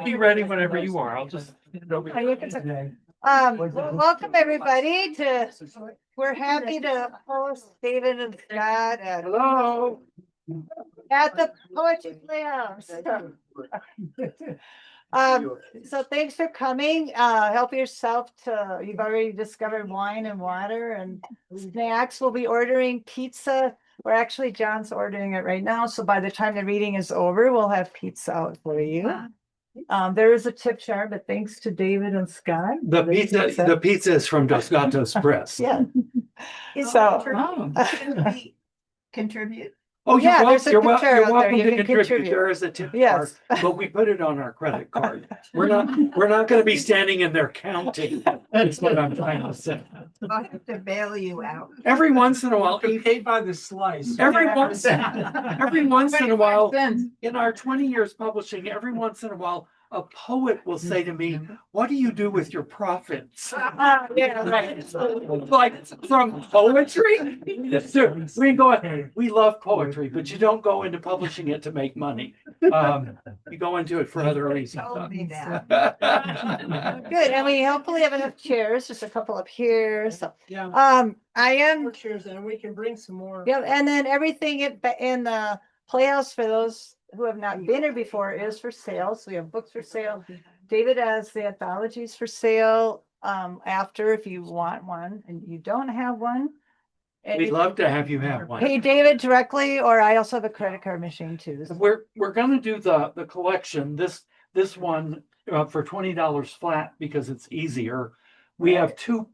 Be ready whenever you are. I'll just hand it over Oh, you can say- Well, welcome everybody we're happy to host David and Scott Hello. at the Poetry Playhouse. So thanks for coming. Help yourself you've already discovered wine and water and snacks. We'll be ordering pizza. We're actually, John's ordering it right now. So by the time the reading is over, we'll have pizza out for you. There is a tip jar, but thanks to David and Scott. The pizza is from Gatos Press. Yeah. Contribute. Oh, Yeah, there's a you're tip jar out there. welcome You to can contribute. contribute. There is a tip Yes. jar, but we put it on our credit card. We're not going to be standing in there counting. That's what I'm trying to say. I'll have to bail you out. Every once in a while, Paid by the slice. every once in a while, in our 20 years publishing, every once in a while, a poet will say to me, "What do you do with your profits?" Yeah, right. Like from poetry? We go. We love poetry, but you don't go into publishing it to make money. You go into it for other reasons. Told me that. Good, and we hopefully have enough chairs, just a couple up here, so, Yeah. I am, More chairs and we can bring some more. yeah, and then everything in the Playhouse, for those who have not been here before, is for sale, so we have books for sale. David has the anthologies for sale, after, if you want one, and you don't have one. We'd love to have you have one. Pay David directly, or I also have a credit card machine too. We're going to do the collection. This one for $20 flat because it's easier. We have two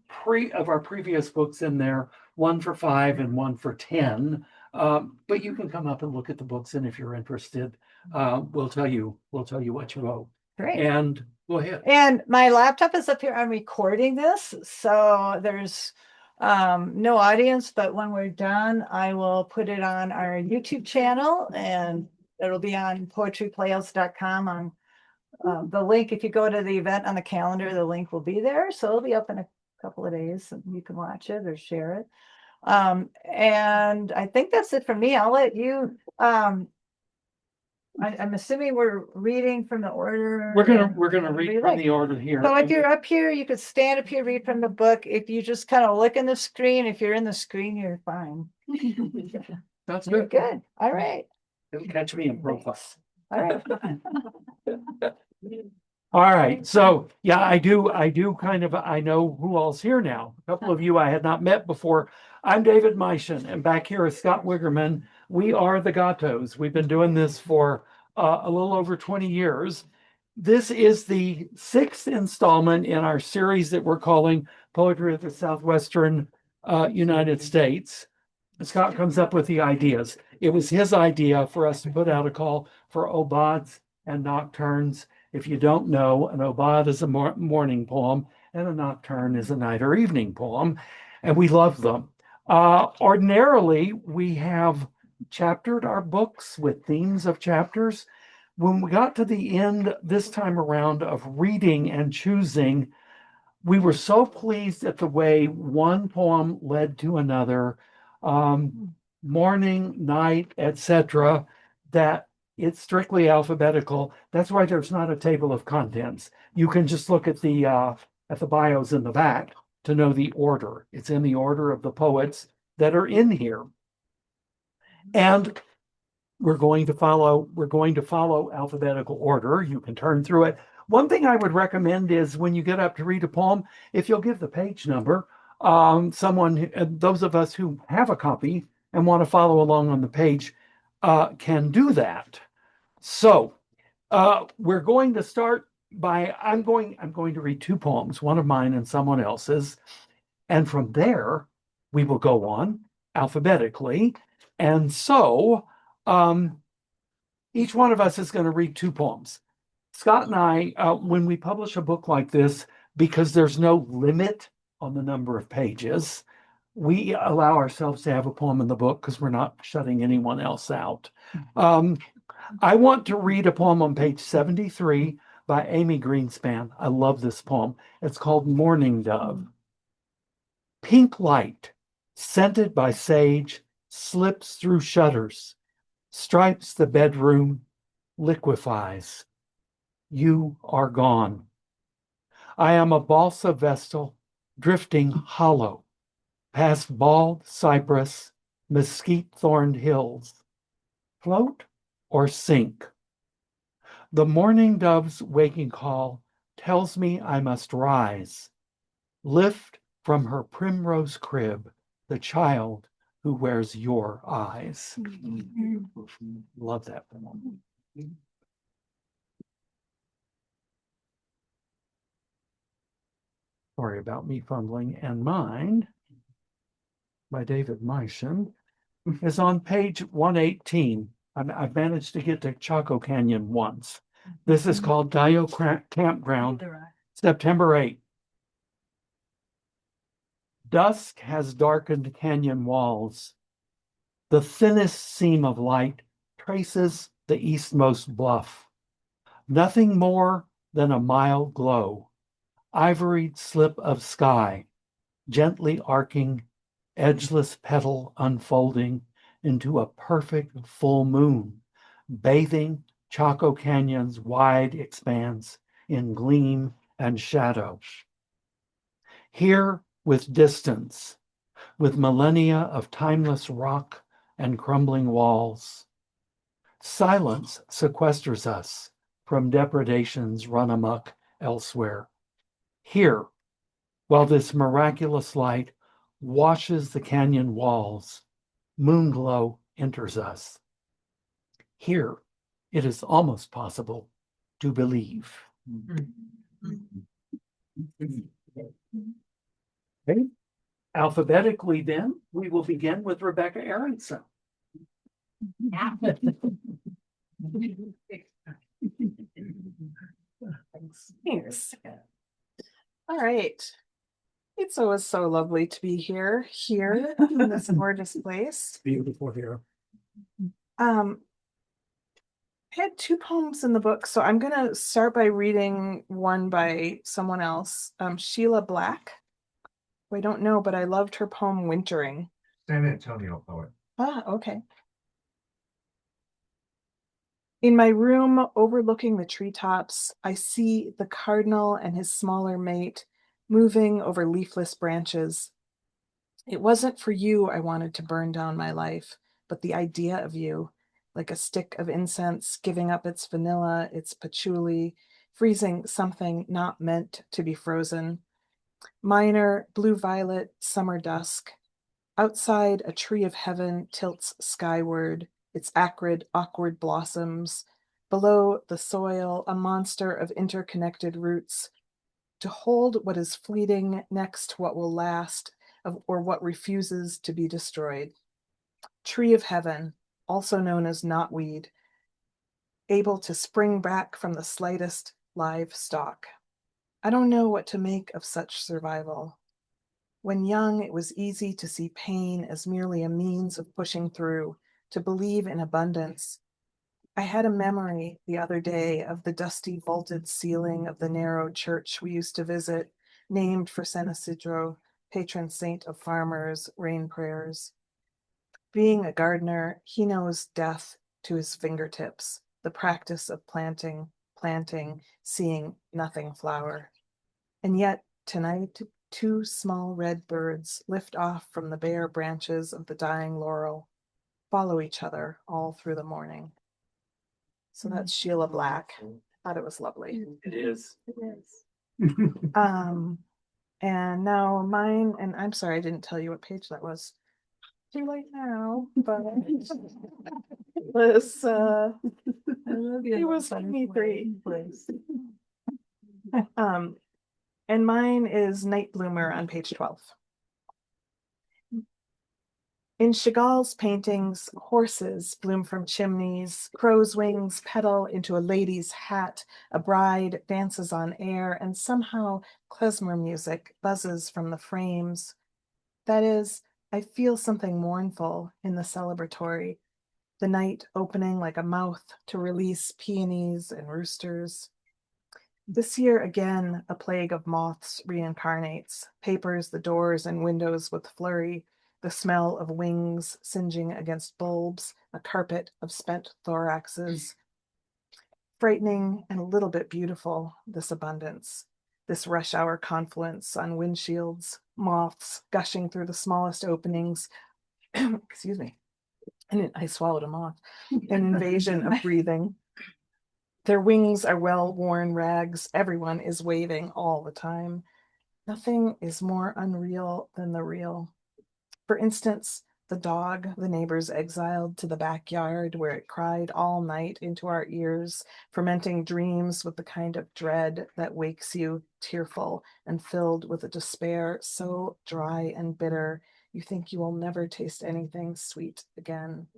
of our previous books in there, one for $5 and one for $10. But you can come up and look at the books, and if you're interested, we'll tell you what you owe. Great. And go ahead. And my laptop is up here. I'm recording this, so there's no audience, but when we're done, I will put it on our YouTube channel, and it'll be on poetryplayhouse.com on the link. If you go to the event on the calendar, the link will be there, so it'll be up in a couple of days, and you can watch it or share it. And I think that's it for me. I'll let you I'm assuming we're reading from the order. We're gonna read from the order here. So if you're up here, you could stand up here, read from the book. If you just kind of look in the screen, if you're in the screen, you're fine. That's You're good. good. All right. It'll catch me in profile. All right. All right. So yeah, I know who all's here now. A couple of you I had not met before. I'm David Meischen, and back here is Scott Wiggerman. We are the Gatos. We've been doing this for a little over 20 years. This is the 6th installment in our series that we're calling Poetry of the Southwestern United States. Scott comes up with the ideas. It was his idea for us to put out a call for Aubades and Nocturnes. If you don't know, an Aubade is a morning poem, and a nocturne is a night or evening poem, and we love them. Ordinarily, we have chaptered our books with themes of chapters. When we got to the end this time around of reading and choosing, we were so pleased at the way one poem led to another, morning, night, etc., that it's strictly alphabetical. That's why there's not a table of contents. You can just look at the bios in the back to know the order. It's in the order of the poets that are in here. And we're going to follow alphabetical order. You can turn through it. One thing I would recommend is when you get up to read a poem, if you'll give the page number, those of us who have a copy and want to follow along on the page can do that. So we're going to start by, I'm going to read two poems, one of mine and someone else's. And from there, we will go on alphabetically. And so each one of us is going to read two poems. Scott and I, when we publish a book like this, because there's no limit on the number of pages, we allow ourselves to have a poem in the book because we're not shutting anyone else out. I want to read a poem on page 73 by Amy Greenspan. I love this poem. It's called Morning Dove. Pink light, scented by sage, slips through shutters, stripes the bedroom, liquefies. you are gone. I am a balsa vestal drifting hollow past bald cypress, mesquite-thorned hills. Float or sink? The morning dove's waking call tells me I must rise, lift from her primrose crib the child who wears your eyes. Love that poem. Sorry about me fumbling. And mine, by David Meischen, is on page 118. I've managed to get to Chaco Canyon once. This is called Gallo Campground, September 8th. Dusk has darkened canyon walls. The thinnest seam of light traces the eastmost bluff. Nothing more than a mild glow, ivoried slip of sky, gently arcing, edgeless petal unfolding into a perfect full moon, bathing Chaco Canyon's wide expanse in gleam and shadow. Here, with distance, with millennia of timeless rock and crumbling walls, silence sequesters us from depredations run amok elsewhere. Here, while this miraculous light washes the canyon walls, moonglow enters us. Here, it is almost possible to believe. Okay. Alphabetically, then, we will begin with Rebecca Aronson. Thanks. All right. It's always so lovely to be here in this gorgeous place. Beautiful here. I had two poems in the book, so I'm gonna start by reading one by someone else, Sheila Black, who I don't know, but I loved her poem Wintering. San Antonio poet. Ah, okay. In my room overlooking the treetops, I see the cardinal and his smaller mate moving over leafless branches. It wasn't for you I wanted to burn down my life, but the idea of you, like a stick of incense giving up its vanilla, its patchouli, freezing something not meant to be frozen. Minor blue-violet summer dusk. Outside, a tree of heaven tilts skyward, its acrid, awkward blossoms. Below the soil, a monster of interconnected roots. To hold what is fleeting next to what will last, or what refuses to be destroyed. Tree of heaven, also known as knotweed, able to spring back from the slightest live stalk. I don't know what to make of such survival. When young, it was easy to see pain as merely a means of pushing through, to believe in abundance. I had a memory the other day of the dusty vaulted ceiling of the narrow church we used to visit, named for San Isidro, patron saint of farmers, rain prayers. Being a gardener, he knows death to his fingertips, the practice of planting, seeing nothing flower. And yet, tonight, two small red birds lift off from the bare branches of the dying laurel, follow each other all through the morning. So that's Sheila Black. Thought it was lovely. It is. It is. And now mine, and I'm sorry I didn't tell you what page that was. Too late now, but was it was 23. And mine is Night Bloomer on page 12. In Chagall's paintings, horses bloom from chimneys, crow's wings petal into a lady's hat, a bride dances on air, and somehow klezmer music buzzes from the frames. That is, I feel something mournful in the celebratory, the night opening like a mouth to release peonies and roosters. This year again, a plague of moths reincarnates, papers the doors and windows with flurry, the smell of wings singeing against bulbs, a carpet of spent thoraxes. frightening and a little bit beautiful, this abundance, this rush hour confluence on windshields, moths gushing through the smallest openings. Excuse me. And I swallowed a moth. An invasion of breathing. Their wings are well-worn rags. Everyone is waving all the time. Nothing is more unreal than the real. For instance, the dog the neighbors exiled to the backyard where it cried all night into our ears, fermenting dreams with the kind of dread that wakes you tearful and filled with a despair so dry and bitter you think you will never taste anything sweet again.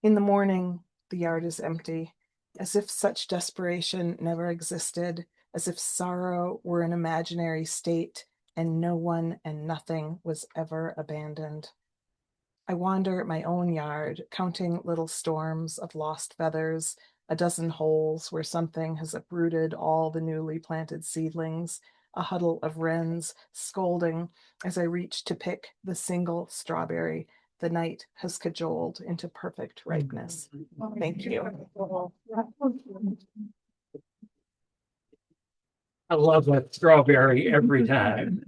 In the morning, the yard is empty, as if such desperation never existed, as if sorrow were an imaginary state and no one and nothing was ever abandoned. I wander my own yard, counting little storms of lost feathers, a dozen holes where something has uprooted all the newly planted seedlings, a huddle of wrens scolding as I reach to pick the single strawberry the night has cajoled into perfect ripeness. Thank you. I love that strawberry every time.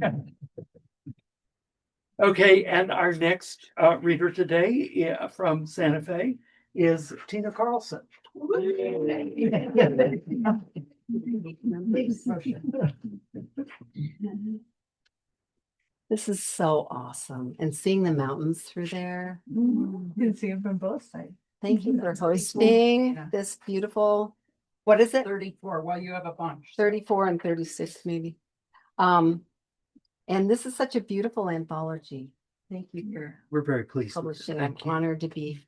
Okay, and our next reader today from Santa Fe is Tina Carlson. This is so awesome. And seeing the mountains through there. You can see them from both sides. Thank you for hosting this beautiful, what is it? 34, well, you have a bunch. 34 and 36 maybe. And this is such a beautiful anthology. Thank you for We're very pleased. with it. publishing. I'm Thank you. honored to be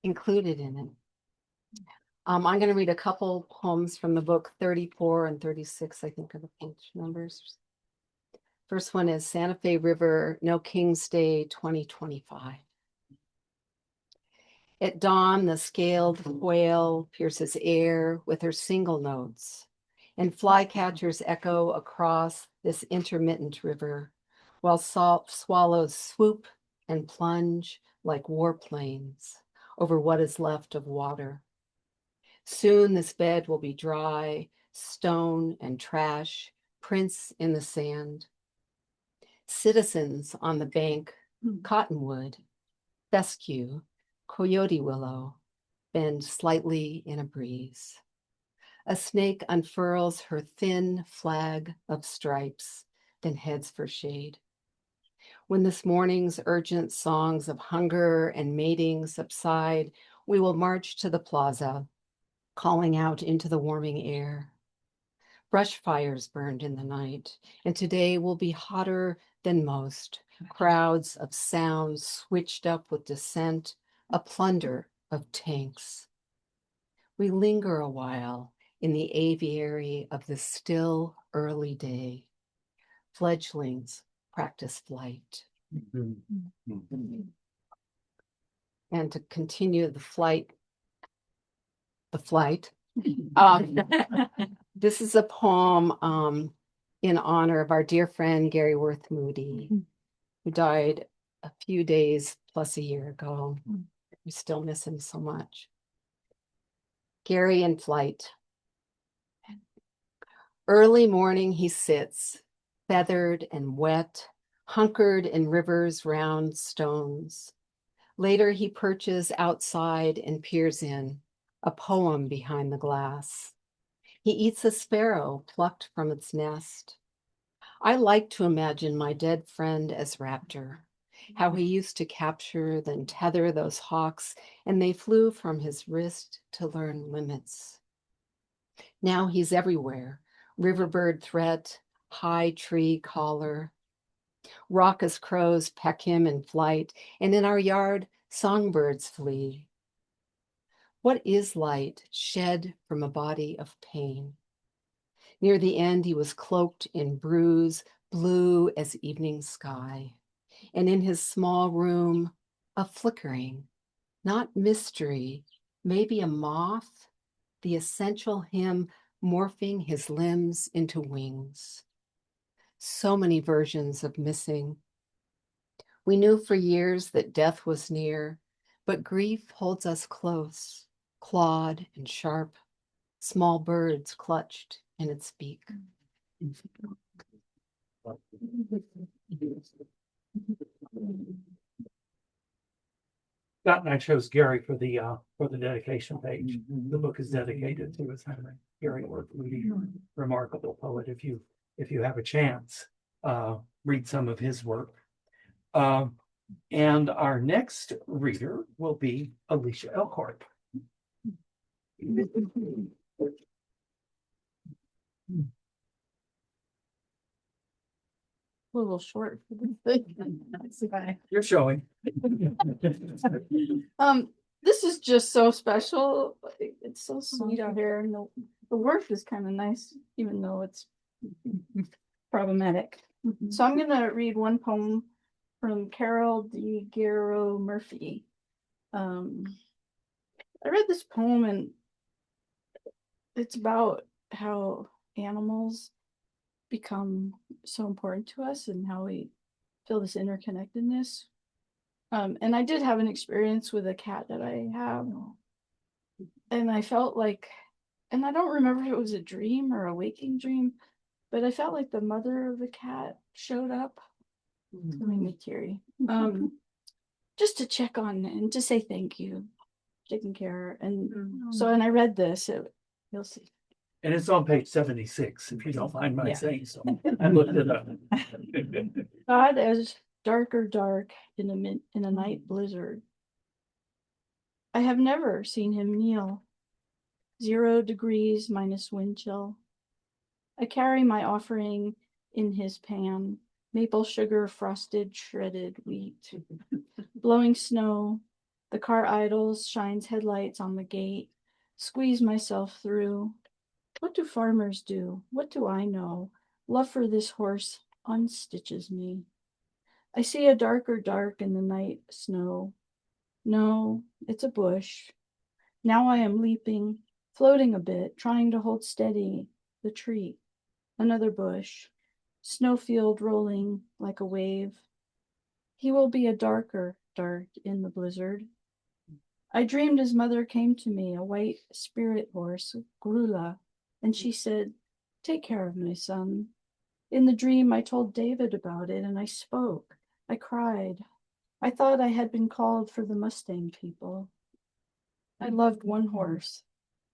included in it. I'm going to read a couple poems from the book. 34 and 36, I think, are the page numbers. First one is Santa Fe River, No King's Day 2025. At dawn, the scaled whale pierces air with her single notes, and flycatchers echo across this intermittent river, while salt swallows swoop and plunge like warplanes over what is left of water. Soon this bed will be dry, stone and trash, prints in the sand. Citizens on the bank, cottonwood, fescue, coyote willow, bend slightly in a breeze. A snake unfurls her thin flag of stripes, then heads for shade. When this morning's urgent songs of hunger and mating subside, we will march to the plaza, calling out into the warming air. Brush fires burned in the night, and today will be hotter than most. Crowds of sound switched up with dissent, a plunder of tanks. We linger a while in the aviary of the still early day. Fledglings practice flight. And to continue the flight, this is a poem in honor of our dear friend Gary Worth Moody, who died a few days plus a year ago. We still miss him so much. Gary in flight. Early morning he sits, feathered and wet, hunkered in rivers' round stones. Later he perches outside and peers in, a poem behind the glass. He eats a sparrow plucked from its nest. I like to imagine my dead friend as raptor, how he used to capture, then tether those hawks, and they flew from his wrist to learn limits. Now he's everywhere, riverbird threat, high tree caller. Raucous crows peck him in flight, and in our yard, songbirds flee. What is light shed from a body of pain? Near the end, he was cloaked in bruise, blue as evening sky. And in his small room, a flickering, not mystery, maybe a moth, the essential him morphing his limbs into wings. So many versions of missing. We knew for years that death was near, but grief holds us close, clawed and sharp. Small birds clutched in its beak. Scott and I chose Gary for the dedication page. The book is dedicated to his memory. Gary Worth Moody, remarkable poet. If you have a chance, read some of his work. And our next reader will be Alicia Elkort. A little short for this thing. That's fine. You're showing. This is just so special. It's so sweet out here, and the work is kind of nice, even though it's problematic. So I'm gonna read one poem from Carol D. Garrow Murphy. I read this poem, and it's about how animals become so important to us and how we feel this interconnectedness. And I did have an experience with a cat that I have, and I felt like, and I don't remember if it was a dream or a waking dream, but I felt like the mother of the cat showed up. It's gonna make me teary. Just to check on and to say thank you, taking care. And so, and I read this, you'll see. And it's on page 76, if you don't mind my Yeah. saying so. I looked it up. God as darker dark in a night blizzard. I have never seen him kneel. 0 degrees minus wind chill. I carry my offering in his pan, maple sugar, frosted, shredded wheat. Blowing snow, the car idles, shines headlights on the gate, squeeze myself through. What do farmers do? What do I know? Love for this horse unstitches me. I see a darker dark in the night snow. No, it's a bush. Now I am leaping, floating a bit, trying to hold steady the tree. Another bush, snowfield rolling like a wave. He will be a darker dark in the blizzard. I dreamed his mother came to me, a white spirit horse, Grula, and she said, "Take care of my son." In the dream, I told David about it, and I spoke. I cried. I thought I had been called for the Mustang people. I loved one horse.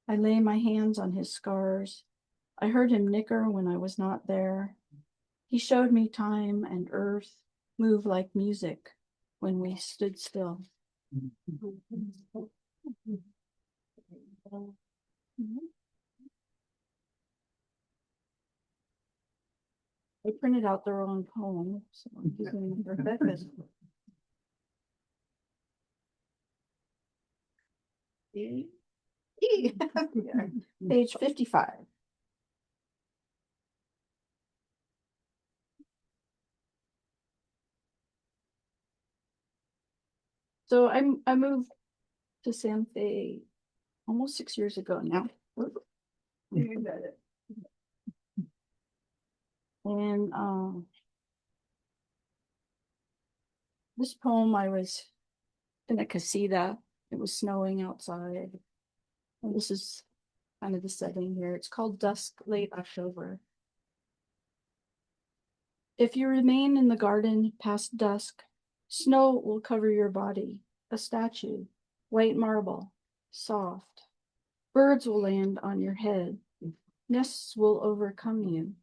I lay my hands on his scars. I heard him nicker when I was not there. He showed me time and earth move like music when we stood still. They printed out their own poem, so I'm using Rebecca's. Page 55. So I moved to Santa Fe almost 6 years ago now. And this poem, I was in a casita. It was snowing outside. And this is kind of the setting here. It's called Dusk, Late October. If you remain in the garden past dusk, snow will cover your body, a statue, white marble, soft. Birds will land on your head. Nests will overcome you.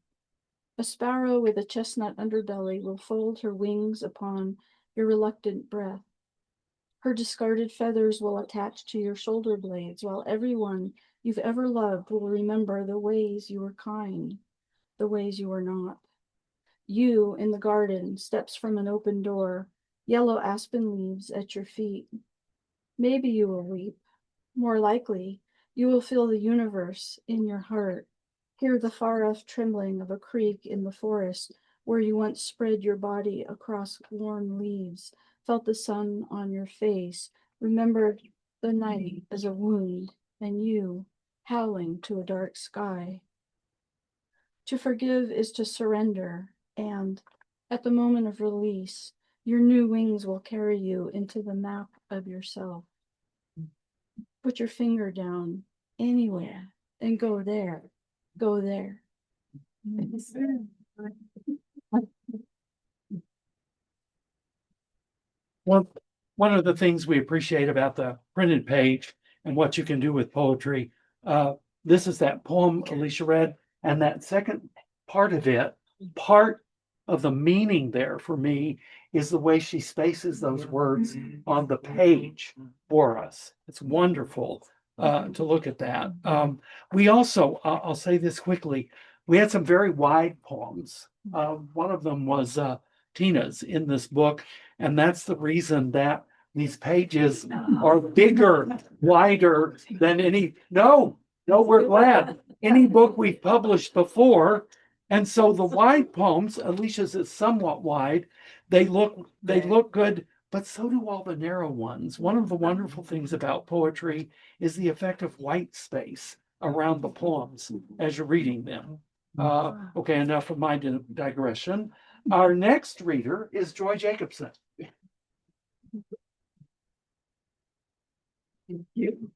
A sparrow with a chestnut underbelly will fold her wings upon your reluctant breath. Her discarded feathers will attach to your shoulder blades, while everyone you've ever loved will remember the ways you were kind, the ways you were not. You, in the garden, steps from an open door, yellow aspen leaves at your feet. Maybe you will weep. More likely, you will feel the universe in your heart, hear the far-off trembling of a creek in the forest where you once spread your body across warm leaves, felt the sun on your face, remembered the night as a wound, and you howling to a dark sky. To forgive is to surrender, and at the moment of release, your new wings will carry you into the map of yourself. put your finger down anywhere and go there, go there. One of the things we appreciate about the printed page and what you can do with poetry, this is that poem Alicia read, and that second part of it, part of the meaning there for me is the way she spaces those words on the page for us. It's wonderful to look at that. We also, I'll say this quickly, we had some very wide poems. One of them was Tina's in this book, and that's the reason that these pages are bigger, wider than no, we're glad. Any book we've published before. And so the wide poems, Alicia's is somewhat wide. They look good, but so do all the narrow ones. One of the wonderful things about poetry is the effect of white space around the poems as you're reading them. Okay, enough of my digression. Our next reader is Joy Jacobson. Thank you.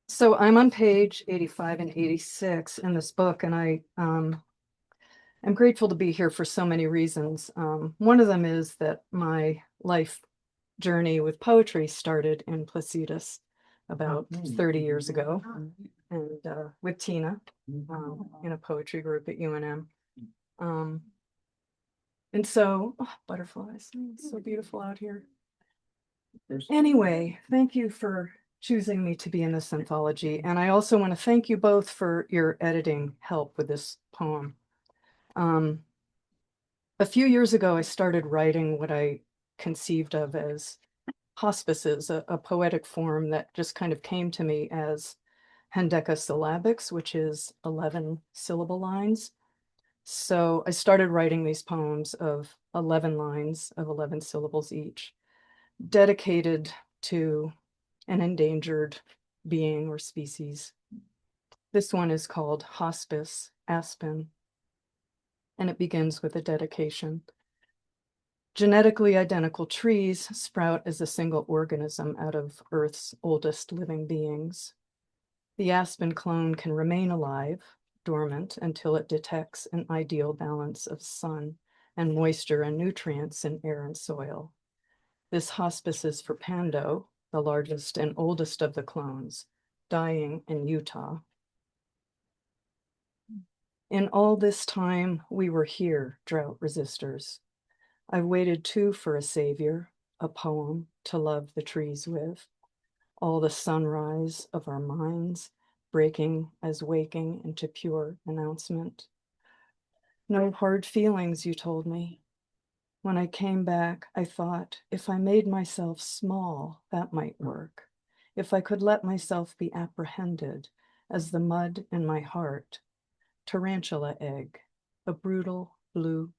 So I'm on page 85 and 86 in this book, and I'm grateful to be here for so many reasons. One of them is that my life journey with poetry started in Placitas about 30 years ago, and with Tina in a poetry group at UNM. And so, butterflies, it's so beautiful out here. Anyway, thank you for choosing me to be in this anthology. And I also want to thank you both for your editing help with this poem. A few years ago, I started writing what I conceived of as hospices, a poetic form that just kind of came to me as hendecasyllabics, which is 11 syllable lines. So I started writing these poems of 11 lines of 11 syllables each, dedicated to an endangered being or species. This one is called Hospice Aspen, and it begins with a dedication. Genetically identical trees sprout as a single organism out of Earth's oldest living beings. The aspen clone can remain alive, dormant, until it detects an ideal balance of sun and moisture and nutrients in air and soil. This hospice is for Pando, the largest and oldest of the clones, dying in Utah. In all this time, we were here, drought resistors. I've waited too for a savior, a poem to love the trees with. All the sunrise of our minds, breaking as waking into pure announcement. No hard feelings, you told me. When I came back, I thought, if I made myself small, that might work. If I could let myself be apprehended as the mud in my heart, tarantula egg, a brutal blue.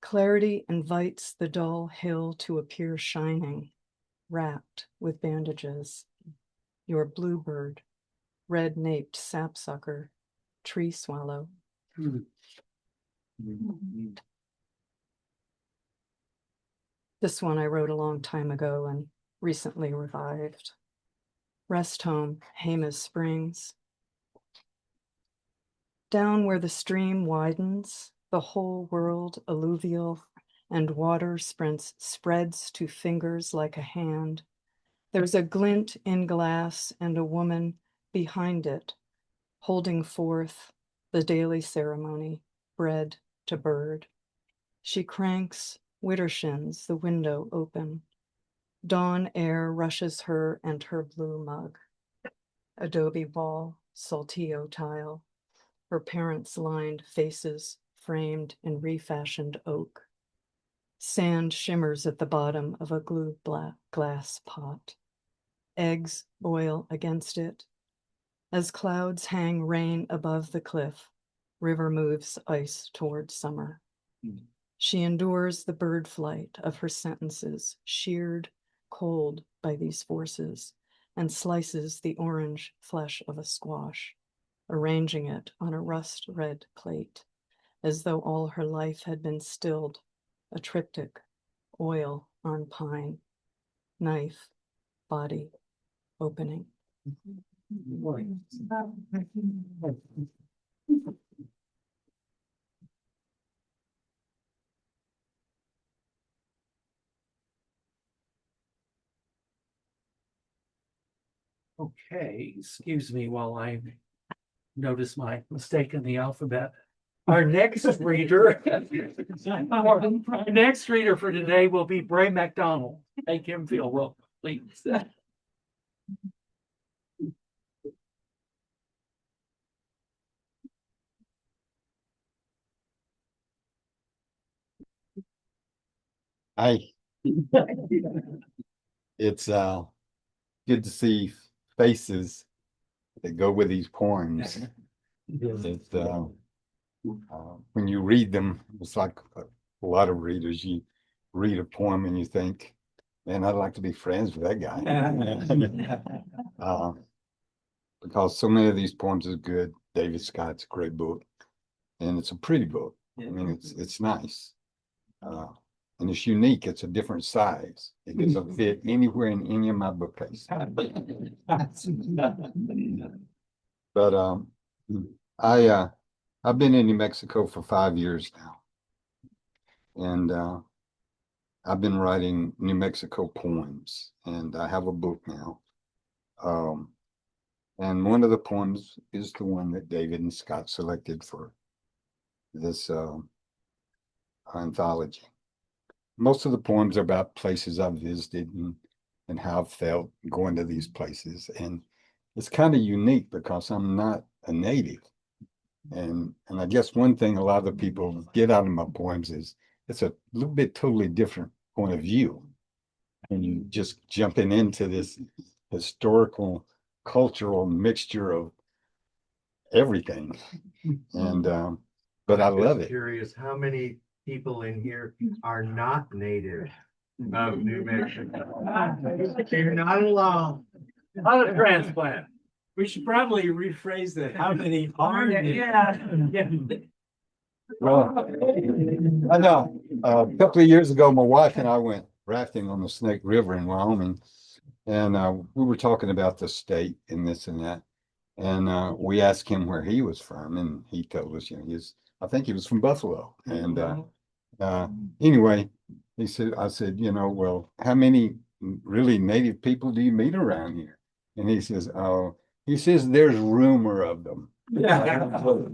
Clarity invites the dull hill to appear shining, wrapped with bandages. Your bluebird, red-naped sapsucker, tree swallow. This one I wrote a long time ago and recently revived. Rest home, Hamas Springs. Down where the stream widens, the whole world alluvial and water spreads to fingers like a hand. There's a glint in glass and a woman behind it, holding forth the daily ceremony, bread to bird. She cranks widdershins, the window open. Dawn air rushes her and her blue mug. Adobe wall, saltillo tile. Her parents' lined faces framed in refashioned oak. Sand shimmers at the bottom of a glue black glass pot. Eggs boil against it. As clouds hang rain above the cliff, river moves ice toward summer. She endures the bird flight of her sentences, sheared cold by these forces, and slices the orange flesh of a squash, arranging it on a rust-red plate, as though all her life had been stilled, a triptych, oil on pine. knife, body, opening. Okay, excuse me while I notice my mistake in the alphabet. Our next reader, our next reader for today will be Bray McDonald. Make him feel welcome, please. Hi. It's good to see faces that go with these poems. It's when you read them, it's like a lot of readers. You read a poem and you think, man, I'd like to be friends with that guy. Because so many of these poems are good. David Scott's a great book, and it's a pretty book. I mean, it's nice. And it's unique. It's a different size. It doesn't fit anywhere in any of my bookcases. But I've been in New Mexico for 5 years now, and I've been writing New Mexico poems, and I have a book now. And one of the poems is the one that David and Scott selected for this anthology. Most of the poems are about places I've visited and how I've felt going to these places. And it's kind of unique because I'm not a native. And I guess one thing a lot of the people get out of my poems is it's a little bit totally different point of view. And you just jumping into this historical, cultural mixture of everything. And but I love it. Curious, how many people in here are not native of New Mexico? You're not alone. Not a transplant. We should probably rephrase that. How many are there? Yeah. Well, I know a couple of years ago, my wife and I went rafting on the Snake River in Wyoming, and we were talking about the state and this and that. And we asked him where he was from, and he told us, I think he was from Buffalo. And anyway, I said, well, how many really native people do you meet around here? And he says, there's rumor of them. I love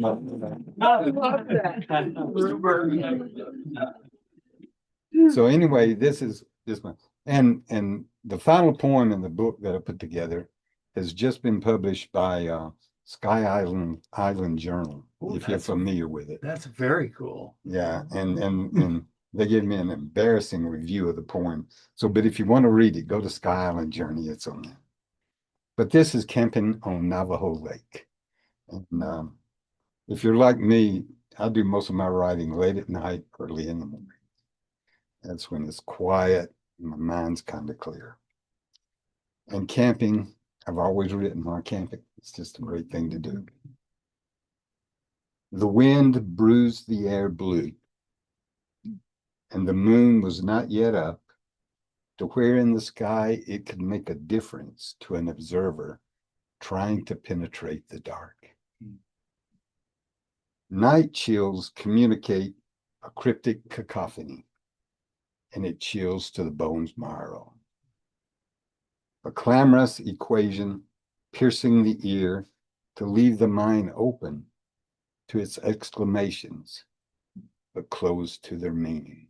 that. So anyway, this one. And the final poem in the book that I put together has just been published by Sky Island Journal, if you're familiar with it. That's very cool. Yeah, and they gave me an embarrassing review of the poem. So, but if you want to read it, go to Sky Island Journey. It's on there. But this is Camping on Navajo Lake. And if you're like me, I do most of my writing late at night, early in the morning. That's when it's quiet, and my mind's kind of clear. And camping, I've always written while camping. It's just a great thing to do. The wind bruised the air blue, and the moon was not yet up to where in the sky it could make a difference to an observer trying to penetrate the dark. Night chills communicate a cryptic cacophony, and it chills to the bone's marrow. A clamorous equation piercing the ear to leave the mind open to its exclamations, but closed to their meaning.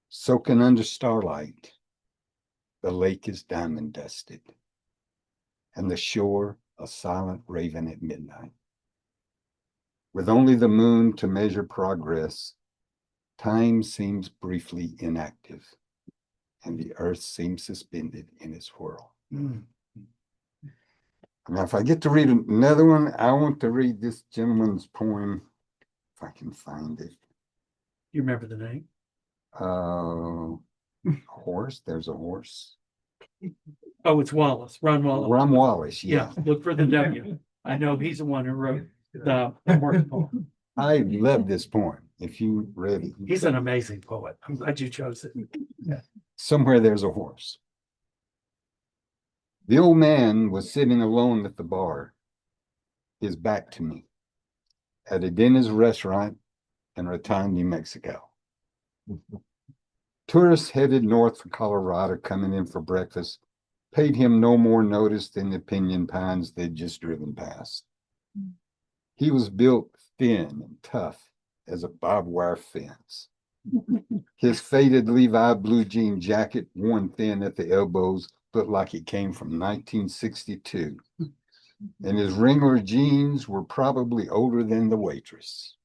Soaking under starlight, the lake is diamond dusted, and the shore a silent raven at midnight. With only the moon to measure progress, time seems briefly inactive, and the earth seems suspended in its whirl. Now, if I get to read another one, I want to read this gentleman's poem, if I can find it. You remember the name? Horse, there's a horse. Oh, it's Wallace, Ron Wallace. Ron Wallace, Yeah, look for the W. I know he's the one who wrote the horse poem. I love this poem. If you read it. He's an amazing poet. I'm glad you chose it. Somewhere there's a horse. The old man was sitting alone at the bar, his back to me, at a Denny's restaurant in Raton, New Mexico. Tourists headed north from Colorado coming in for breakfast paid him no more notice than the pinyon pines they'd just driven past. He was built thin and tough as a barbed wire fence. His faded Levi blue jean jacket, worn thin at the elbows, looked like it came from 1962. And his Wrangler jeans were probably older than the waitress.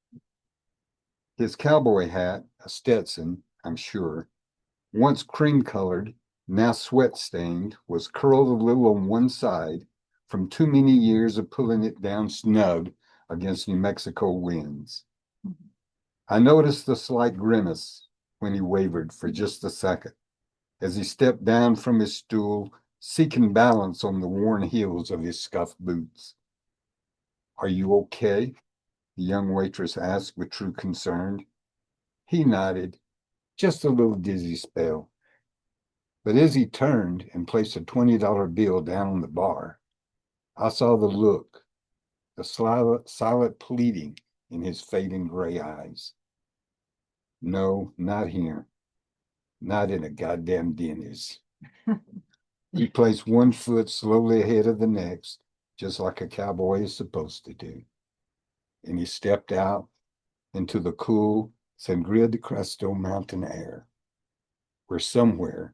His cowboy hat, a Stetson, I'm sure, once cream-colored, now sweat-stained, was curled a little on one side from too many years of pulling it down snug against New Mexico winds. I noticed the slight grimace when he wavered for just a second as he stepped down from his stool, seeking balance on the worn heels of his scuffed boots. "Are you okay?" the young waitress asked with true concern. He nodded, just a little dizzy spell. But as he turned and placed a $20 bill down on the bar, I saw the look, the silent pleading in his fading gray eyes. No, not here. Not in a goddamn Denny's. He placed one foot slowly ahead of the next, just like a cowboy is supposed to do. And he stepped out into the cool Sangria de Cristo mountain air, where somewhere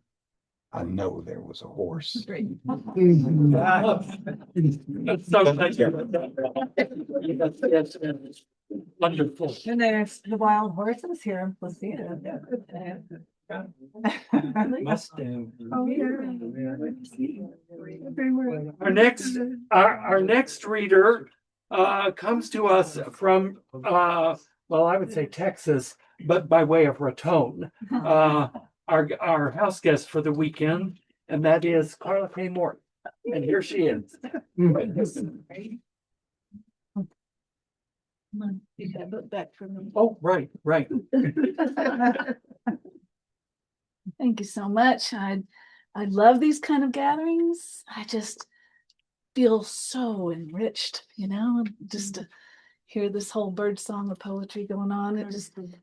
I know there was a horse. That's so nice. That's wonderful. And there's the wild horses here in Placitas. Mustang. Oh, Our next reader comes to us from well, I would say Texas, but by way of Raton. Our house guest for the weekend, and that is Karla K. Morton. And here she is. You gotta look back for me. Oh, right. Thank you so much. I love these kind of gatherings. I just feel so enriched, just to hear this whole bird song of poetry going on.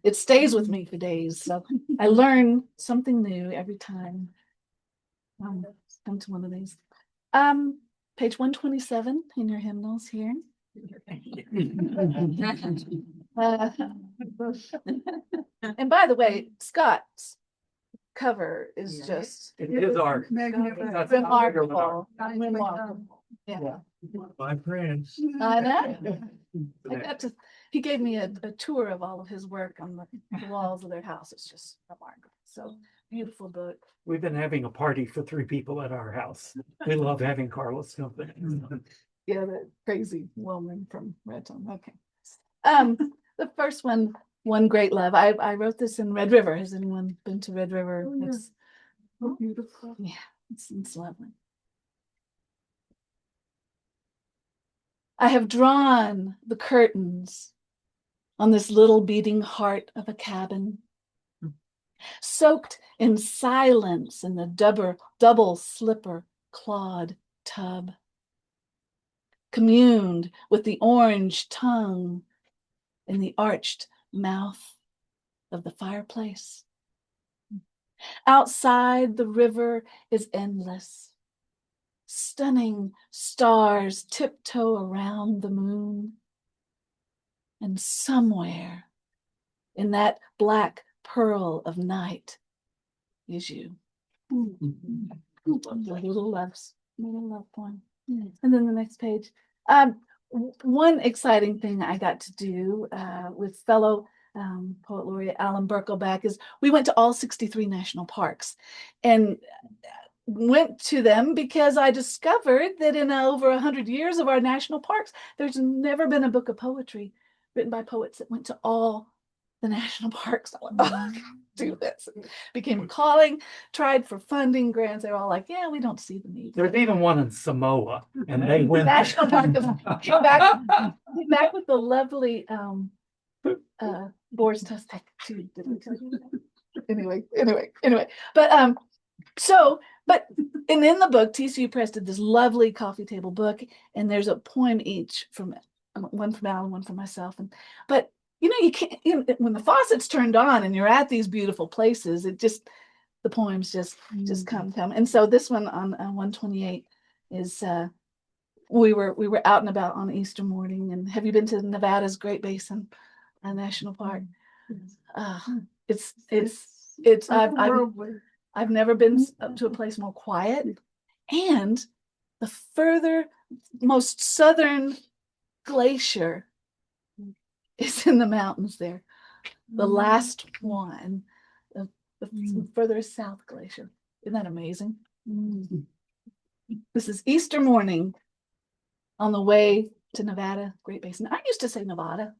It stays with me for days. So I learn something new every time I come to one of these. Page 127 in your hymnals here. And by the way, Scott's cover is just It is art. That's remarkable. Yeah, My friends. I know. He gave me a tour of all of his work on the walls of their house. It's just remarkable. So beautiful book. We've been having a party for 3 people at our house. We love having Carla's company. Yeah, that crazy woman from Raton. Okay. The first one Great Love. I wrote this in Red River. Has anyone been to Red River? Oh, yeah. It's beautiful. Yeah, it's lovely. I have drawn the curtains on this little beating heart of a cabin, soaked in silence in the double slipper clawed tub, communed with the orange tongue in the arched mouth of the fireplace. Outside, the river is endless. Stunning stars tiptoe around the moon. And somewhere in that black pearl of night is you. Little love poem. And then the next page. One exciting thing I got to do with fellow poet laureate Alan Birkelback is we went to all 63 national parks and went to them because I discovered that in over 100 years of our national parks, there's never been a book of poetry written by poets that went to all the national parks. I went, oh, do this. Became a calling, tried for funding grants. They were all like, yeah, we don't see the need. There's even one in Samoa, and they went. National Park came back with the lovely Boris Tustek too. anyway. But and in the book, TCU Press did this lovely coffee table book, and there's a poem each from one from Alan, one from myself. But you can't, when the faucet's turned on and you're at these beautiful places, the poems just come. And so this one on 128 is we were out and about on Easter morning. And have you been to Nevada's Great Basin National Park? I've never been to a place more quiet, and the most southern glacier is in the mountains there. The last one, the furthest south glacier. Isn't that amazing? This is Easter morning on the way to Nevada Great Basin. I used to say Nevada,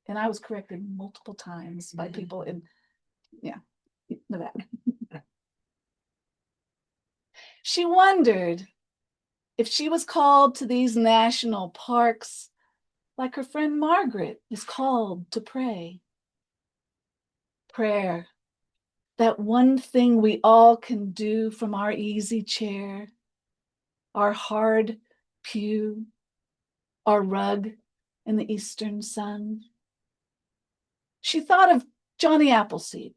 and I was corrected multiple times by people in Nevada. She wondered if she was called to these national parks like her friend Margaret is called to pray. Prayer, that one thing we all can do from our easy chair, our hard pew, our rug in the eastern sun. She thought of Johnny Appleseed,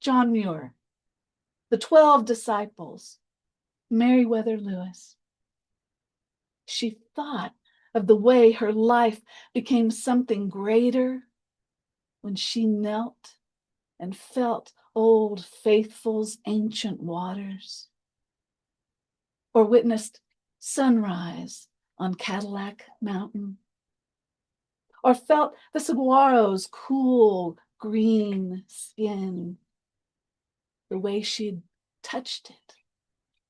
John Muir, the 12 disciples, Meriwether Lewis. She thought of the way her life became something greater when she knelt and felt Old Faithful's ancient waters, or witnessed sunrise on Cadillac Mountain, or felt the saguaro's cool green skin, the way she'd touched it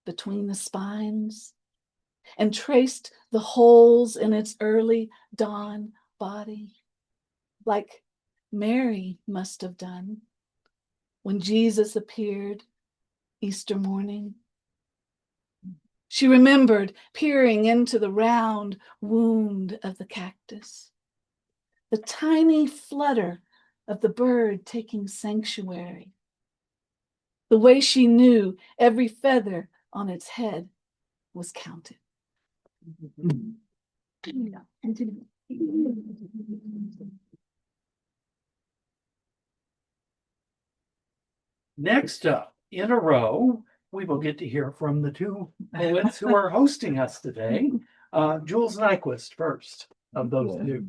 between the spines and traced the holes in its early dawn body, like Mary must have done when Jesus appeared Easter morning. She remembered peering into the round wound of the cactus, the tiny flutter of the bird taking sanctuary, the way she knew every feather on its head was counted. Next up, in a row, we will get to hear from the two poets who are hosting us today. Jules Nyquist first of those two.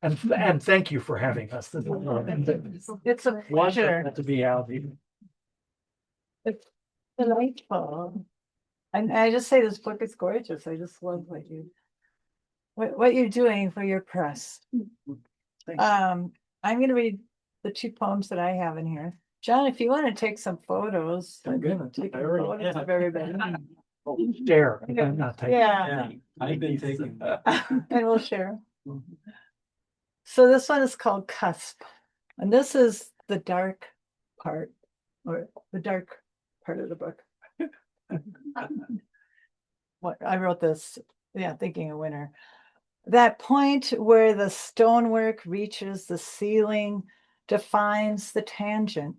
And thank you for having us. It's a pleasure. Wonderful to be out here. It's delightful. And I just say this book is gorgeous. I just love what you're doing for your press. Thanks. I'm going to read the two poems that I have in here. John, if you want to take some photos, I'm gonna take I already photos have. of everybody. Dare. I'm not taking. Yeah. I've been taking. And we'll share. So this one is called Cusp. And this is the dark part, or the dark part of the book. What I wrote this, thinking of winter. That point where the stonework reaches the ceiling defines the tangent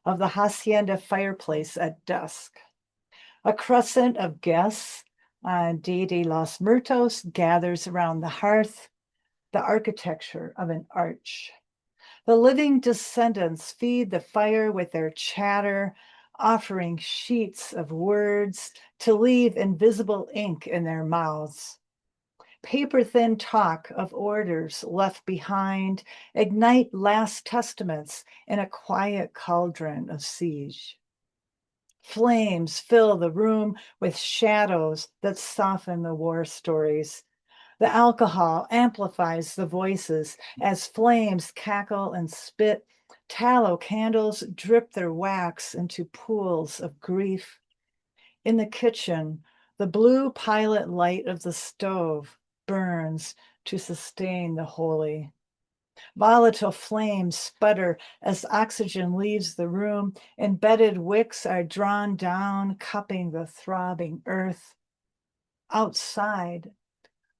of the hacienda fireplace at dusk. A crescent of guests on Dia de los Muertos gathers around the hearth, the architecture of an arch. The living descendants feed the fire with their chatter, offering sheets of words to leave invisible ink in their mouths. Paper-thin talk of orders left behind ignite last testaments in a quiet cauldron of siege. Flames fill the room with shadows that soften the war stories. The alcohol amplifies the voices as flames cackle and spit. Tallow candles drip their wax into pools of grief. In the kitchen, the blue pilot light of the stove burns to sustain the holy. Volatile flames sputter as oxygen leaves the room. Embedded wicks are drawn down, cupping the throbbing earth. Outside,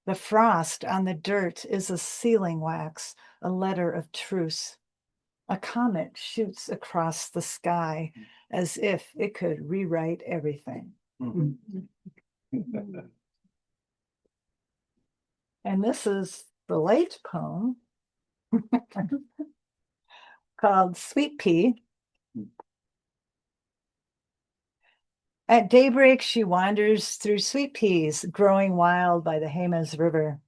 the frost on the dirt is a sealing wax, a letter of truce. A comet shoots across the sky as if it could rewrite everything. And this is the late poem called Sweet Pea. At daybreak, she wanders through sweet peas growing wild by the Jemez River.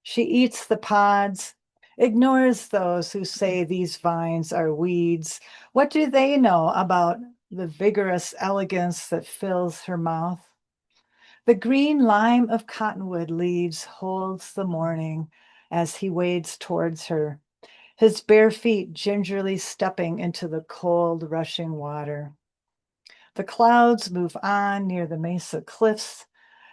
She eats the pods, ignores those who say these vines are weeds. What do they know about the vigorous elegance that fills her mouth? The green lime of cottonwood leaves holds the morning as he wades towards her, his bare feet gingerly stepping into the cold, rushing water. The clouds move on near the mesa cliffs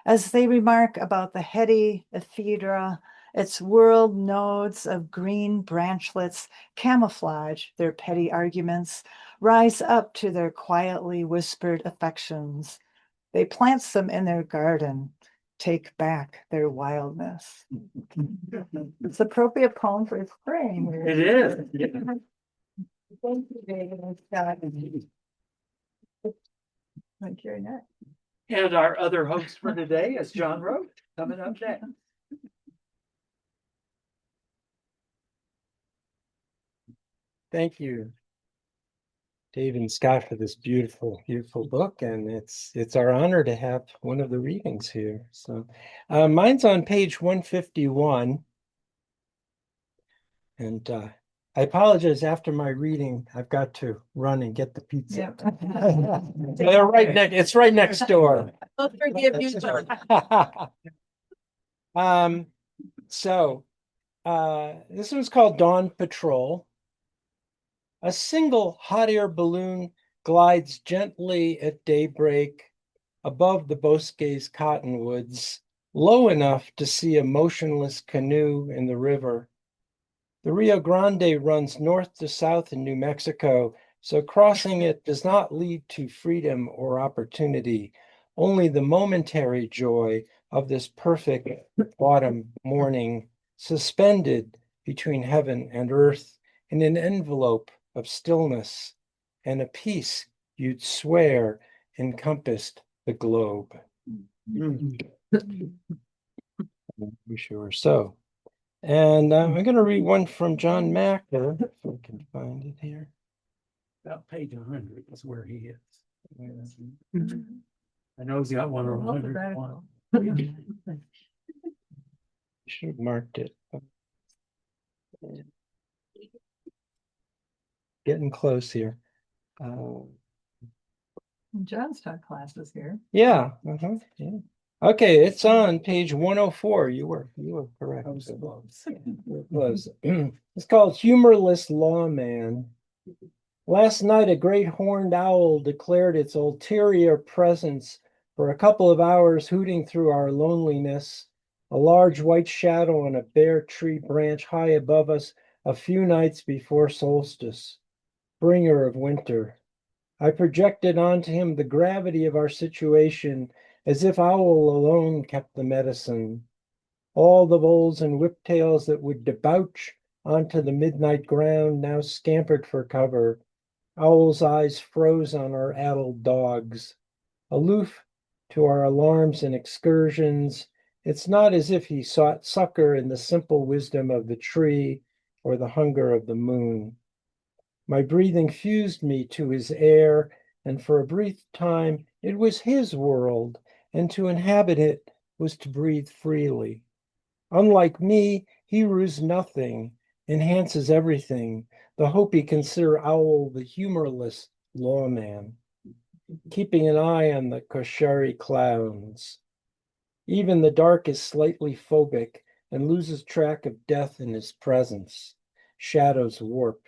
as they remark about the heady ephedra, its whorled nodes of green branchlets camouflage their petty arguments, rise up to their quietly whispered affections. They plant them in their garden, take back their wildness. It's appropriate poem for spring. It is. Thank you, David and Scott. Thank you very much. And our other host for today is John Roche, coming up next. Thank you, Dave and Scott, for this beautiful, beautiful book. And it's our honor to have one of the readings here. So mine's on page 151. And I apologize, after my reading, I've got to run and get the pizza. They're right next, it's right next door. I'll forgive you, John. This one's called Dawn Patrol. A single hot air balloon glides gently at daybreak above the Bosque's cottonwoods, low enough to see a motionless canoe in the river. The Rio Grande runs north to south in New Mexico, so crossing it does not lead to freedom or opportunity, only the momentary joy of this perfect autumn morning, suspended between heaven and earth in an envelope of stillness and a peace you'd swear encompassed the globe. Be sure so. And I'm going to read one from John Macker, if I can find it here. About page 100 is where he is. I know he's got one on 101. Should have marked it. Getting close here. John's taught classes here. Yeah. Yeah. Okay, it's on page 104. You were correct. Close. It's called Humorless Lawman. Last night, a great horned owl declared its ulterior presence for a couple of hours, hooting through our loneliness. A large white shadow on a bare tree branch high above us a few nights before solstice, bringer of winter. I projected onto him the gravity of our situation, as if owl alone kept the medicine. All the voles and whiptails that would debouch onto the midnight ground now scampered for cover. Owl's eyes froze on our addled dogs. Aloof to our alarms and excursions, it's not as if he sought succor in the simple wisdom of the tree or the hunger of the moon. My breathing fused me to his air, and for a brief time it was his world, and to inhabit it was to breathe freely. Unlike me, he rues nothing, enhances everything, the Hopi consider owl the humorless lawman, keeping an eye on the koshari clowns. Even the dark is slightly phobic and loses track of death in his presence. Shadows warp.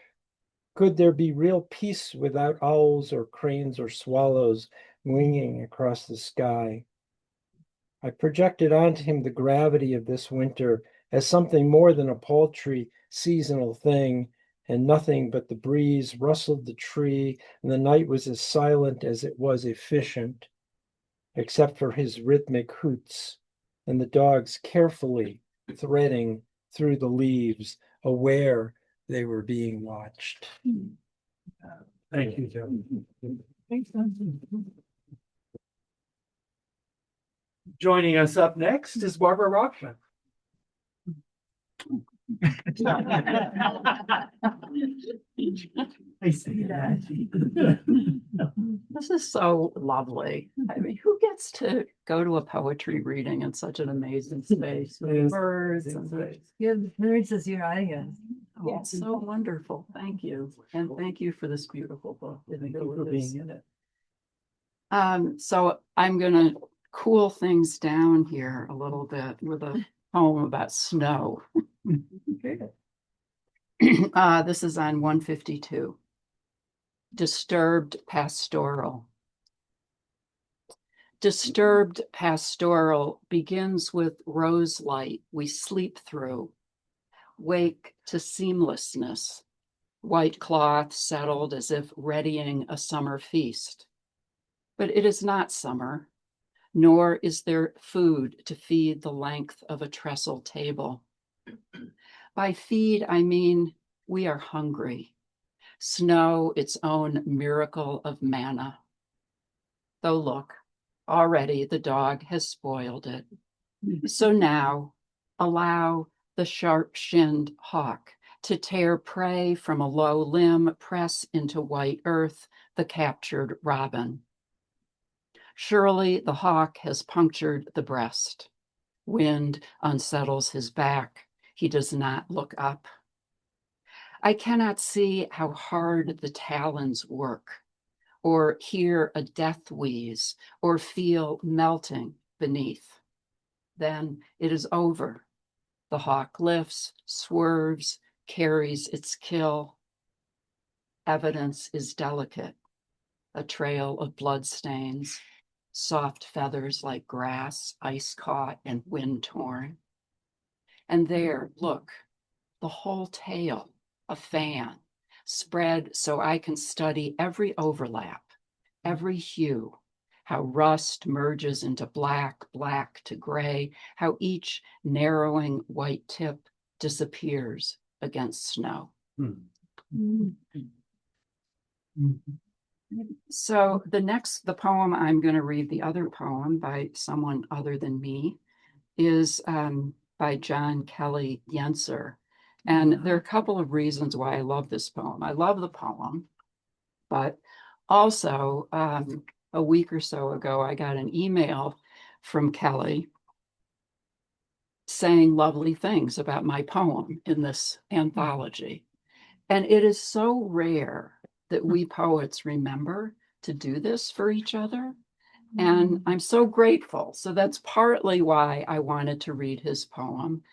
Could there be real peace without owls or cranes or swallows winging across the sky? I projected onto him the gravity of this winter as something more than a paltry seasonal thing, and nothing but the breeze rustled the tree, and the night was as silent as it was efficient, except for his rhythmic hoots and the dogs carefully threading through the leaves, aware they were being watched. Thank you, Joe. Joining us up next is Barbara Rockman. I see that. This is so lovely. I mean, who gets to go to a poetry reading in such an amazing space with Yes. birds and Give birds as your audience. oh, it's so wonderful. Thank you. And thank you for this beautiful book. It Thank you really for is. being in it. So I'm gonna cool things down here a little bit with a poem about snow. This is on 152. Disturbed Pastoral. Disturbed pastoral begins with rose light we sleep through, wake to seamlessness, white cloth settled as if readying a summer feast. But it is not summer, nor is there food to feed the length of a trestle table. By feed, I mean we are hungry. Snow, its own miracle of manna. Though look, already the dog has spoiled it. So now, allow the sharp-shinned hawk to tear prey from a low limb, press into white earth the captured robin. Surely the hawk has punctured the breast. Wind unsettles his back. He does not look up. I cannot see how hard the talons work, or hear a death wheeze, or feel melting beneath. Then it is over. The hawk lifts, swerves, carries its kill. Evidence is delicate, a trail of bloodstains, soft feathers like grass, ice caught and wind torn. And there, look, the whole tail, a fan, spread so I can study every overlap, every hue, how rust merges into black, black to gray, how each narrowing white tip disappears against snow. So the poem I'm going to read, the other poem by someone other than me, is by John Kelly Yenser. And there are a couple of reasons why I love this poem. I love the poem, but also a week or so ago, I got an email from Kelly saying lovely things about my poem in this anthology. And it is so rare that we poets remember to do this for each other. And I'm so grateful. So that's partly why I wanted to read his poem.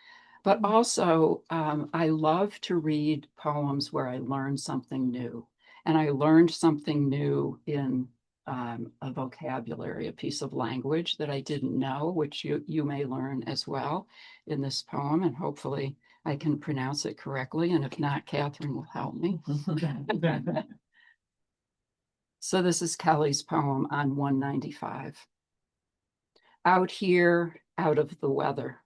But also, I love to read poems where I learn something new. And I learned something new in a vocabulary, a piece of language that I didn't know, which you may learn as well in this poem. And hopefully I can pronounce it correctly. And if not, Katherine will help me. So this is Kelly's poem on 195. Out here, out of the weather.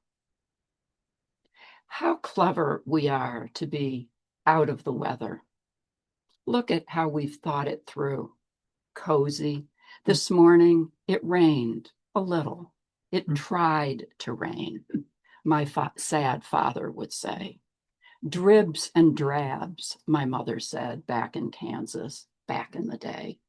How clever we are to be out of the weather. Look at how we've thought it through. Cozy. This morning, it rained a little. It tried to rain, my sad father would say. Dribs and drabs, my mother said back in Kansas, back in the day.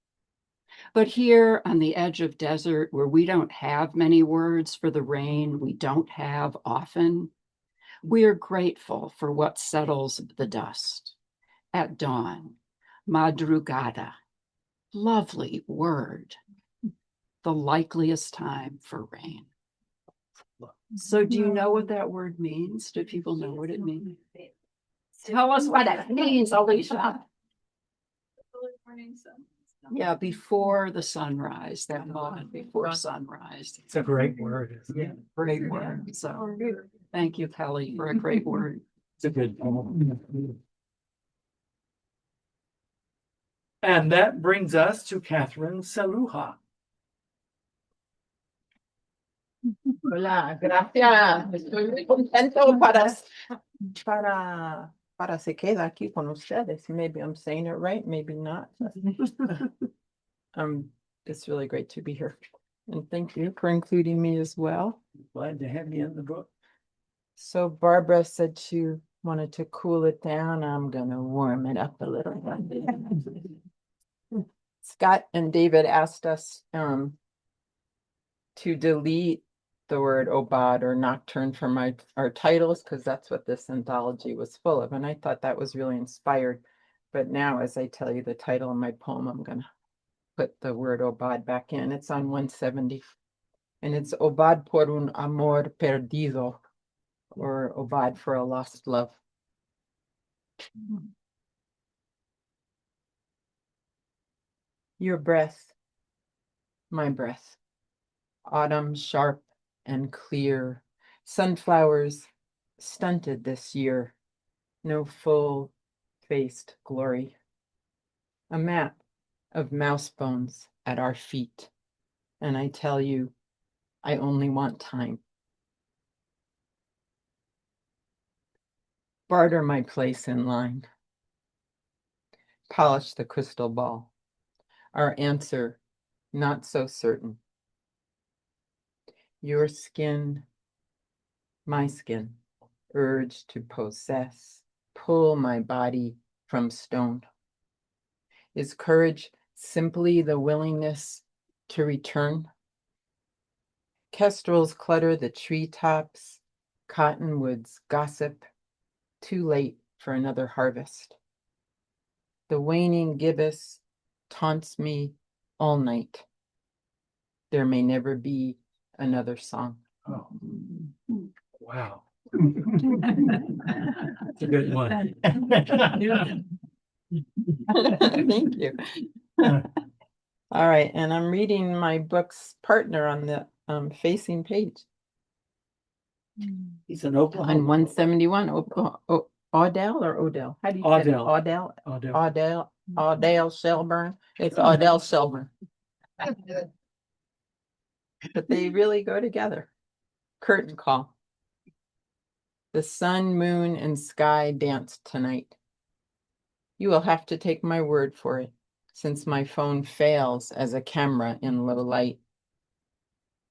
But here on the edge of desert, where we don't have many words for the rain we don't have often, we are grateful for what settles the dust. At dawn, madrugada, lovely word, the likeliest time for rain. So do you know what that word means? Do people know what it means? Tell us what it means, Alicia. Yeah, before the sunrise, that moment before sunrise. It's a great word. Yeah, great word. So thank you, Kelly, for a great word. It's a good poem. And that brings us to Katherine Seluja. Hola, gracias. Estoy muy contento para para se queda aquí con ustedes. Maybe I'm saying it right, maybe not. It's really great to be here. And thank you for including me as well. Glad to have you in the book. So Barbara said she wanted to cool it down. I'm gonna warm it up a little. Scott and David asked us to delete the word Aubade or Nocturne from our titles, because that's what this anthology was full of. And I thought that was really inspired. But now, as I tell you the title of my poem, I'm gonna put the word Aubade back in. It's on 170. And it's Aubade por un amor perdido, or Aubade for a lost love. Your breath, my breath, autumn sharp and clear, sunflowers stunted this year, no full-faced glory. A map of mouse bones at our feet, and I tell you, I only want time. Barter my place in line. Polish the crystal ball. Our answer, not so certain. Your skin, my skin, urge to possess, pull my body from stone. Is courage simply the willingness to return? Kestrels clutter the treetops, cottonwoods gossip, too late for another harvest. The waning gibbous taunts me all night. There may never be another song. Oh. Wow. That's a good one. Thank you. All right, and I'm reading my book's partner on the facing page. He's an Oklahoma. On 171, Audell or Odell? How do you say it? Audell. Audell Shelburne. It's Audell Shelburne. But they really go together. Curtain call. The sun, moon, and sky danced tonight. You will have to take my word for it, since my phone fails as a camera in low light.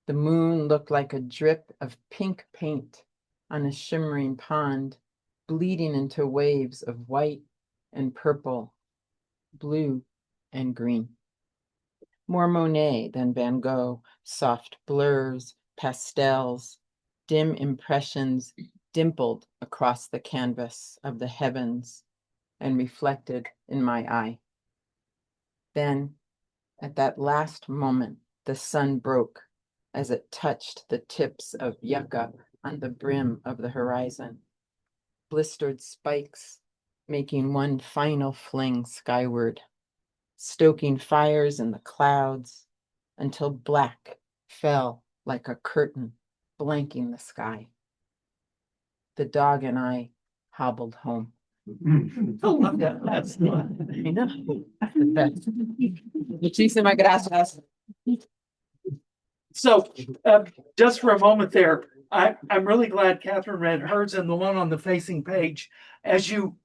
The moon looked like a drip of pink paint on a shimmering pond, bleeding into waves of white and purple, blue and green. More Monet than Van Gogh, soft blurs, pastels, dim impressions dimpled across the canvas of the heavens and reflected in my eye. Then, at that last moment, the sun broke as it touched the tips of yucca on the brim of the horizon, blistered spikes making one final fling skyward, stoking fires in the clouds until black fell like a curtain blanking the sky. The dog and I hobbled home. I love that last one. I know. The best. Muchísimas gracias. So, just for a moment there, I'm really glad Katherine read hers and the one on the facing page. As you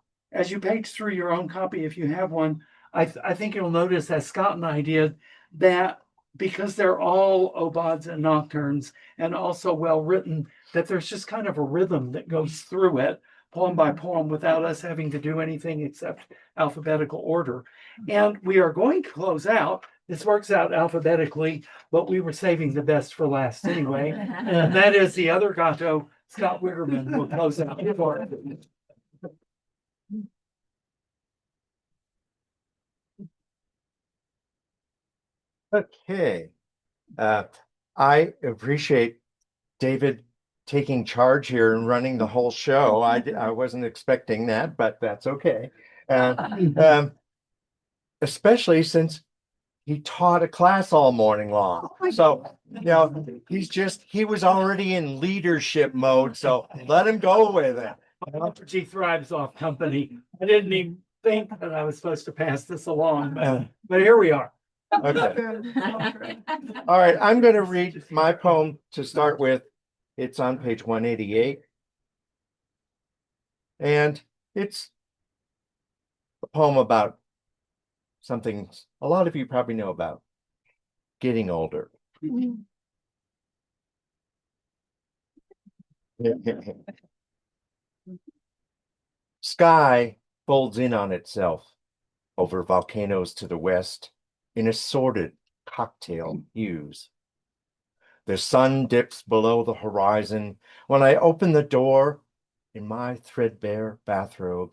page through your own copy, if you have one, I think you'll notice, as Scott and I did, that because they're all Aubades and Nocturnes and also well written, that there's just kind of a rhythm that goes through it, poem by poem, without us having to do anything except alphabetical order. And we are going to close out. This works out alphabetically, but we were saving the best for last anyway. And that is the other Gato, Scott Wiggerman, will close out for it. Okay. I appreciate David taking charge here and running the whole show. I wasn't expecting that, but that's okay. Especially since he taught a class all morning long. So, he was already in leadership mode. So let him go with it. He thrives off company. I didn't even think that I was supposed to pass this along, but here we are. Okay. All right. I'm going to read my poem to start with. It's on page 188. And it's poem about something a lot of you probably know about, getting older. Sky folds in on itself over volcanoes to the west in assorted cocktail hues. The sun dips below the horizon when I open the door in my threadbare bathrobe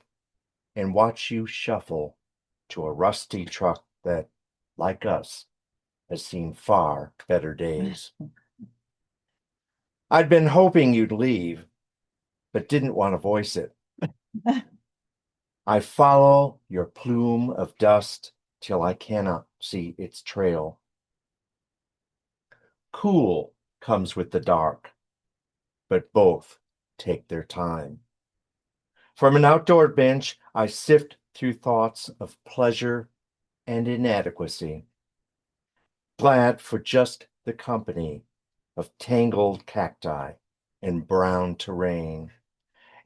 and watch you shuffle to a rusty truck that, like us, has seen far better days. I'd been hoping you'd leave, but didn't want to voice it. I follow your plume of dust till I cannot see its trail. Cool comes with the dark, but both take their time. From an outdoor bench, I sift through thoughts of pleasure and inadequacy, glad for just the company of tangled cacti and brown terrain,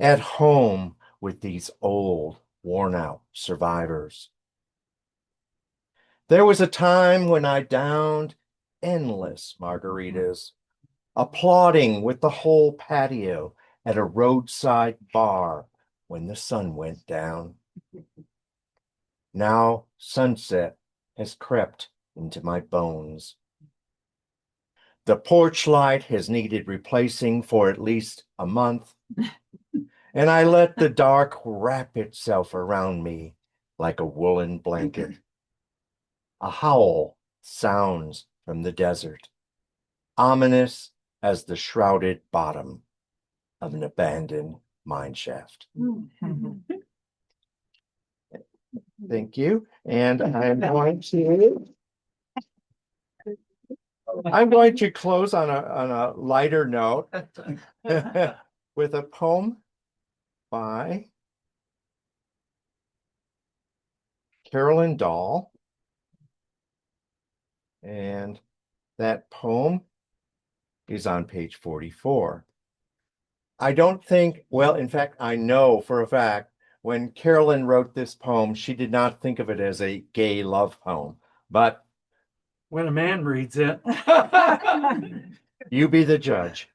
at home with these old, worn-out survivors. There was a time when I downed endless margaritas, applauding with the whole patio at a roadside bar when the sun went down. Now sunset has crept into my bones. The porch light has needed replacing for at least a month, and I let the dark wrap itself around me like a woolen blanket. A howl sounds from the desert, ominous as the shrouded bottom of an abandoned mine shaft. Thank you. And I'm going to close on a lighter note with a poem by Carolyn Dahl. And that poem is on page 44. I don't think, well, in fact, I know for a fact when Carolyn wrote this poem, she did not think of it as a gay love poem, but When a man reads it. you be the judge.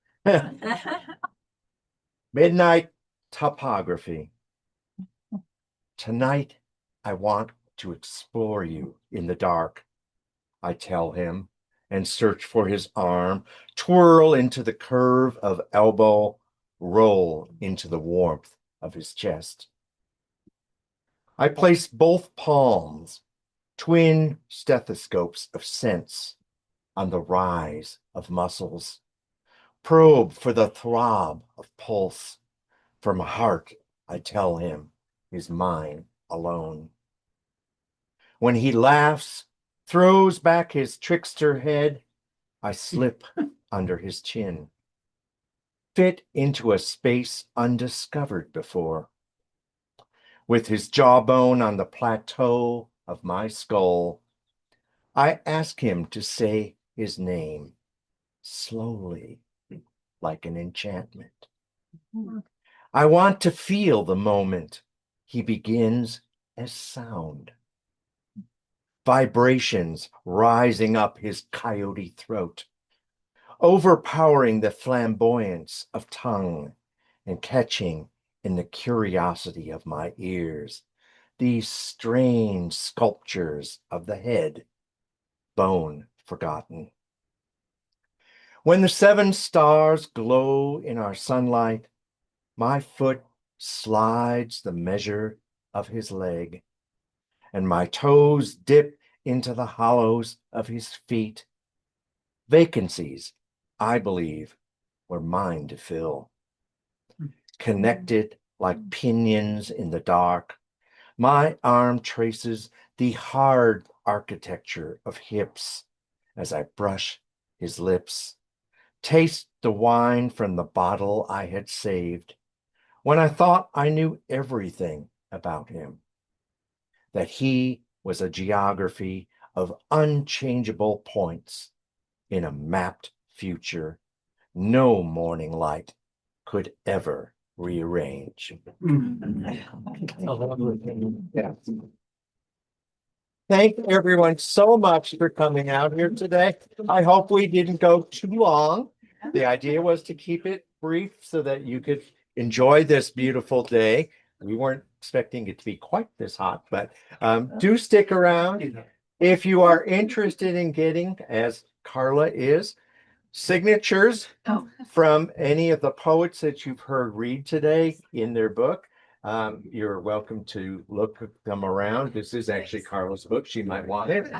Midnight topography. Tonight, I want to explore you in the dark, I tell him, and search for his arm, twirl into the curve of elbow, roll into the warmth of his chest. I place both palms, twin stethoscopes of sense, on the rise of muscles, probe for the throb of pulse from a heart, I tell him, is mine alone. When he laughs, throws back his trickster head, I slip under his chin, fit into a space undiscovered before. With his jawbone on the plateau of my skull, I ask him to say his name slowly, like an enchantment. I want to feel the moment he begins as sound. Vibrations rising up his coyote throat, overpowering the flamboyance of tongue and catching in the curiosity of my ears these strange sculptures of the head, bone forgotten. When the 7 stars glow in our sunlight, my foot slides the measure of his leg, and my toes dip into the hollows of his feet. Vacancies, I believe, were mine to fill. Connected like pinions in the dark, my arm traces the hard architecture of hips as I brush his lips, taste the wine from the bottle I had saved when I thought I knew everything about him, that he was a geography of unchangeable points in a mapped future no morning light could ever rearrange. Yeah. Thank everyone so much for coming out here today. I hope we didn't go too long. The idea was to keep it brief so that you could enjoy this beautiful day. We weren't expecting it to be quite this hot, but do stick around. If you are interested in getting, as Karla is, signatures from any of the poets that you've heard read today in their book, you're welcome to look them around. This is actually Karla's book. She might want it.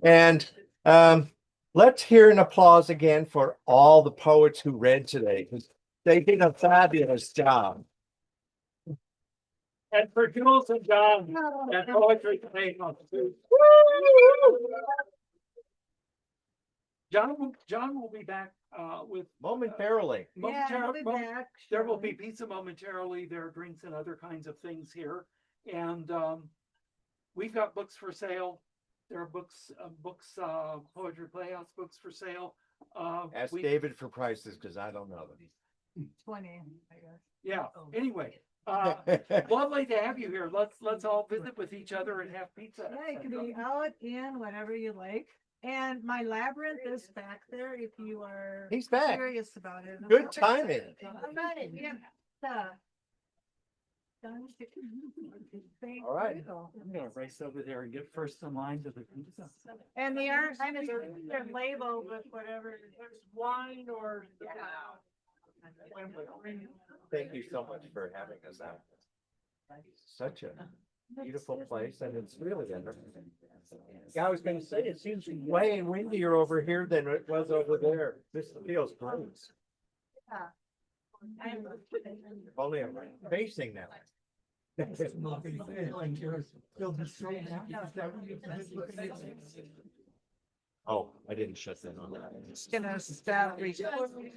And let's hear an applause again for all the poets who read today, because they did a fabulous job. And for Jules and John and Poetry Playhouse too. John will be back with Momentarily. There will be pizza momentarily. There are drinks and other kinds of things here. And we've got books for sale. There are books, Poetry Playhouse books for sale. Ask David for prices because I don't know them. 20, I guess. Yeah, anyway. Lovely to have you here. Let's all visit with each other and have pizza. Yeah, it can be out, in, whatever you like. And my labyrinth is back there if you are He's back. curious about it. Good timing. I'm not it, yeah. All right. I'm gonna race over there and get first in line to the pizza. And the art, I'm gonna their label with whatever, there's wine or. Thank you so much for having us out. Such a beautiful place, and it's really interesting. Yeah, I was going to say, it seems way windier over here than it was over there. This feels great. If only I'm facing now. Oh, I didn't shut that on. Just gonna stop recording.